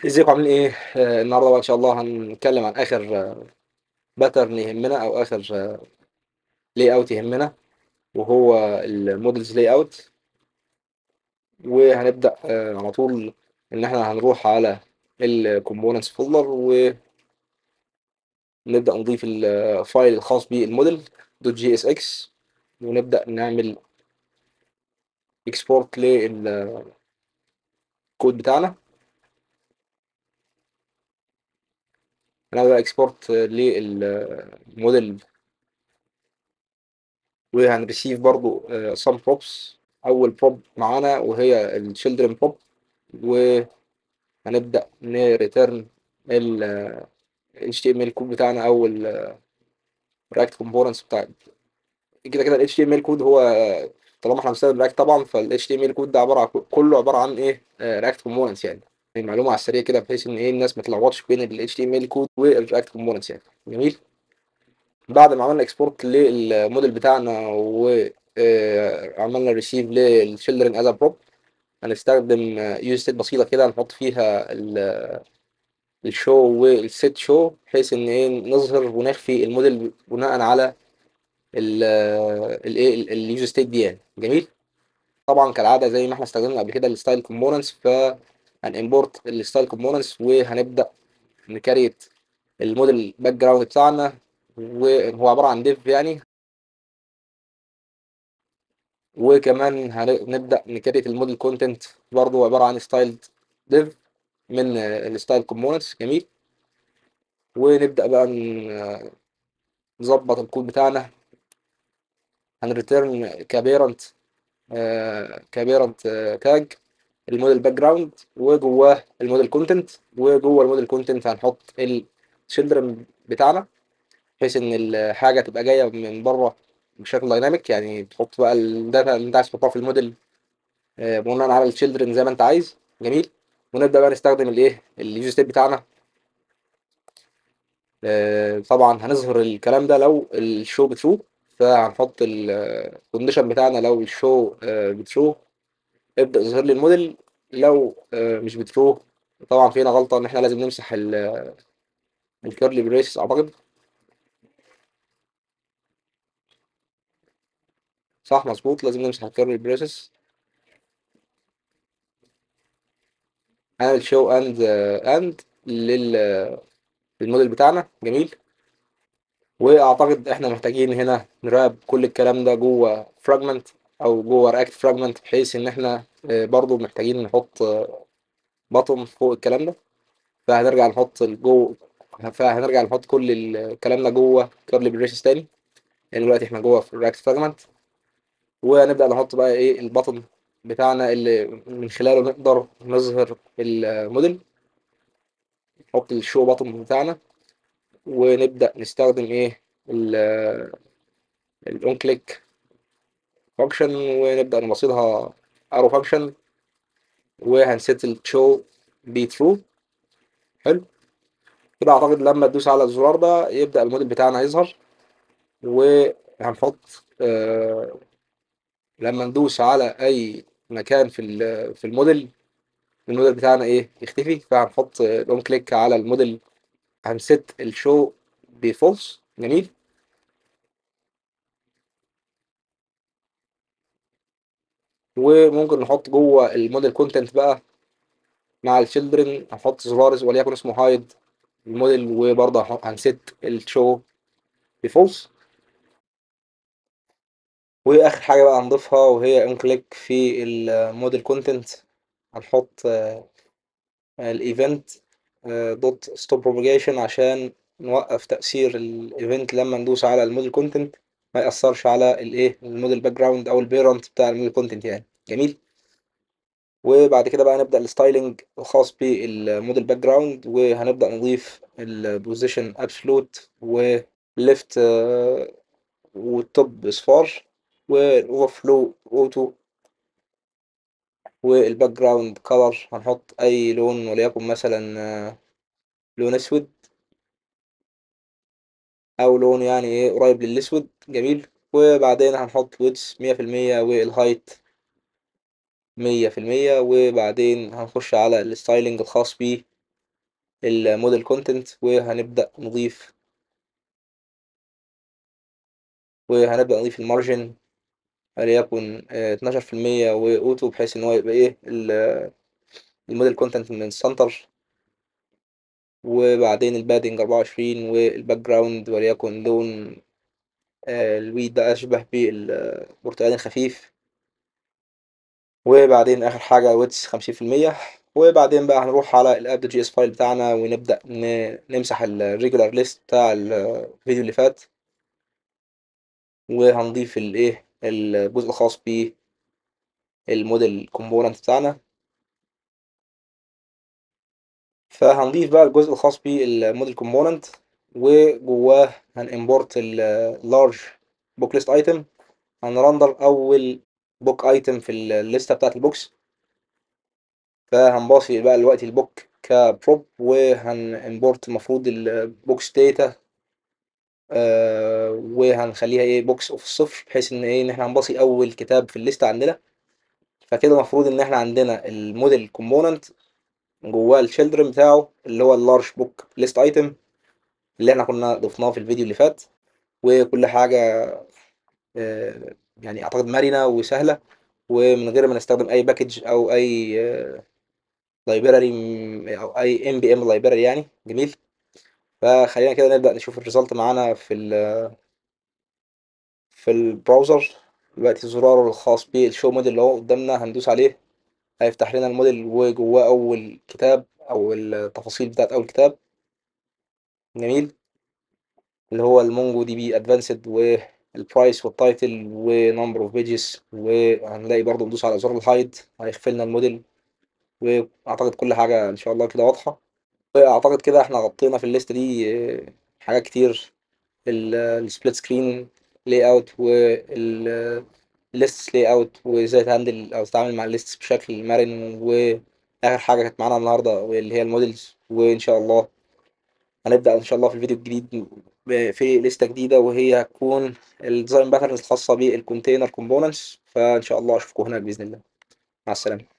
ازيكم عاملين ايه؟ النهارده بقى ان شاء الله هنتكلم عن اخر باترن يهمنا او اخر لاي اوت يهمنا، وهو المودلز لاي اوت. وهنبدا على طول ان احنا هنروح على الكومبوننتس فولدر، ونبدا نضيف الفايل الخاص بالموديل دوت جي اس اكس، ونبدا نعمل اكسبورت للكود بتاعنا. هنعمل بقى اكسبورت للموديل، وهنريسيف برضو some props. اول بروب معانا وهي الشيلدرن بروب، وهنبدا نريتيرن ال HTML كود بتاعنا او ال React components بتاع. كده كده ال HTML كود هو طالما احنا بنستخدم React طبعا، فال HTML كود ده كله عباره عن ايه؟ React components يعني. معلومه على السريع كده بحيث ان ايه الناس ما تلخبطش بين ال HTML كود وال React components يعني. جميل. بعد ما عملنا اكسبورت للموديل بتاعنا وعملنا ريسيف للشيلدرن از بروب، هنستخدم يوز ستيت بسيطه كده نحط فيها الشو والسيت شو، بحيث ان ايه نظهر ونخفي الموديل بناء على الايه اليوز ستيت دي يعني. جميل. طبعا كالعاده زي ما احنا استخدمنا قبل كده الستايل كومبوننتس، فهنimporт الستايل كومبوننتس وهنبدا نكريت الموديل باك جراوند بتاعنا، وهو عباره عن ديف يعني. وكمان هنبدأ نكريت الموديل كونتنت برضو عبارة عن ستايل ديف من الستايل كومبوننتس. جميل. ونبدأ بقى نظبط الكود بتاعنا. هنريتيرن كبيرنت تاج الموديل باك جراوند، وجواه الموديل كونتنت، وجوه الموديل كونتنت هنحط الشيلدرن بتاعنا، بحيث ان الحاجه تبقى جايه من بره بشكل دايناميك يعني. تحط بقى الداتا اللي انت عايز تحطها في الموديل بناء على التشيلدرن زي ما انت عايز. جميل. ونبدا بقى نستخدم الايه اليوز ستيت بتاعنا. طبعا هنظهر الكلام ده لو الشو بترو، فهنحط الكونديشن بتاعنا لو الشو بترو ابدا ظهر لي الموديل. لو مش بترو، طبعا فينا غلطه ان احنا لازم نمسح الكيرلي بريس اعتقد. صح، مظبوط، لازم نمسح الكيرلي بريسز. هنعمل شو اند للموديل بتاعنا. جميل. واعتقد احنا محتاجين هنا نراقب كل الكلام ده جوه فراجمنت او جوه رياكت فراجمنت، بحيث ان احنا برضو محتاجين نحط بطن فوق الكلام ده. فهنرجع نحط فهنرجع نحط كل الكلام ده جوه كيرلي بريسز تاني. يعني دلوقتي احنا جوه في الرياكت فراجمنت، وهنبدأ نحط بقى ايه البطن بتاعنا اللي من خلاله نقدر نظهر الموديل. نحط الشو بطن بتاعنا، ونبدأ نستخدم ايه الاون كليك فانكشن، ونبدأ نوصلها ارو فانكشن، وهنسيت الشو بي ترو. حلو. كده اعتقد لما تدوس على الزرار ده يبدأ الموديل بتاعنا يظهر. وهنحط لما ندوس على اي مكان في الموديل بتاعنا ايه يختفي، فهنحط لون كليك على الموديل. هنسيت الشو بفولس. جميل. وممكن نحط جوه الموديل كونتنت بقى مع الشيلدرن، هنحط زرار وليكن اسمه هايد الموديل، وبرضه هنسيت الشو بفولس. واخر حاجه بقى هنضيفها وهي ان كليك في الموديل كونتنت. هنحط الايفنت دوت ستوب بروباجيشن عشان نوقف تاثير الايفنت لما ندوس على الموديل كونتنت، ما ياثرش على الايه الموديل باك جراوند او البيرنت بتاع الموديل كونتنت يعني. جميل. وبعد كده بقى نبدا الستايلنج الخاص بالموديل باك جراوند، وهنبدا نضيف البوزيشن ابسولوت وليفت والتوب اصفار، والاوفر فلو اوتو، والباك جراوند كلر هنحط اي لون وليكن مثلا لون اسود، او لون يعني ايه قريب للاسود. جميل. وبعدين هنحط ويدث 100% والهايت 100%، وبعدين هنخش على الستايلنج الخاص بيه الموديل كونتنت، وهنبدأ نضيف المارجن وليكن 12% وأوتو، بحيث إن هو يبقى إيه الموديل كونتنت من السنتر. وبعدين البادنج 24، والباك جراوند وليكن لون الويد ده أشبه بالبرتقالي الخفيف. وبعدين آخر حاجة ويدز 50%. وبعدين بقى هنروح على الاب جي اس فايل بتاعنا، ونبدأ نمسح الريجولار ليست بتاع الفيديو اللي فات، وهنضيف الايه الجزء الخاص بالموديل كومبوننت بتاعنا. فهنضيف بقى الجزء الخاص بالموديل كومبوننت، وجواه هنimporت اللارج بوك ليست ايتم. هنرندر اول بوك ايتم في الليسته بتاعت البوكس. فهنباصي بقى دلوقتي البوك كبروب، وهنimporت المفروض البوكس داتا، وهنخليها ايه بوكس اوف الصفر، بحيث ان ايه ان احنا هنباصي اول كتاب في الليسته عندنا. فكده المفروض ان احنا عندنا الموديل كومبوننت جواه الشيلدرن بتاعه اللي هو اللارج بوك ليست ايتم اللي احنا كنا ضفناه في الفيديو اللي فات. وكل حاجة يعني اعتقد مرنة وسهلة، ومن غير ما نستخدم اي باكج او اي لايبراري او اي ام بي ام لايبراري يعني. جميل. فخلينا كده نبدأ نشوف الريزلت معانا في البراوزر. دلوقتي الزرار الخاص بالشو موديل اللي هو قدامنا هندوس عليه، هيفتح لنا الموديل وجواه اول كتاب او التفاصيل بتاعت اول كتاب. جميل. اللي هو المونجو دي بي ادفانسد، والبرايس والتايتل ونمبر اوف بيجز. وهنلاقي برضو ندوس على زر الهايد هيخفي لنا الموديل. واعتقد كل حاجه ان شاء الله كده واضحه. واعتقد كده احنا غطينا في الليسته دي حاجات كتير: السبليت سكرين لاي اوت، والليست لاي اوت، وازاي تهندل او تتعامل مع الليست بشكل مرن. واخر حاجه كانت معانا النهارده واللي هي المودلز. وان شاء الله هنبدأ إن شاء الله في الفيديو الجديد في لستة جديدة، وهي هتكون الديزاين باترنز الخاصة بالكونتينر كومبوننتس. فإن شاء الله أشوفكم هناك بإذن الله. مع السلامة.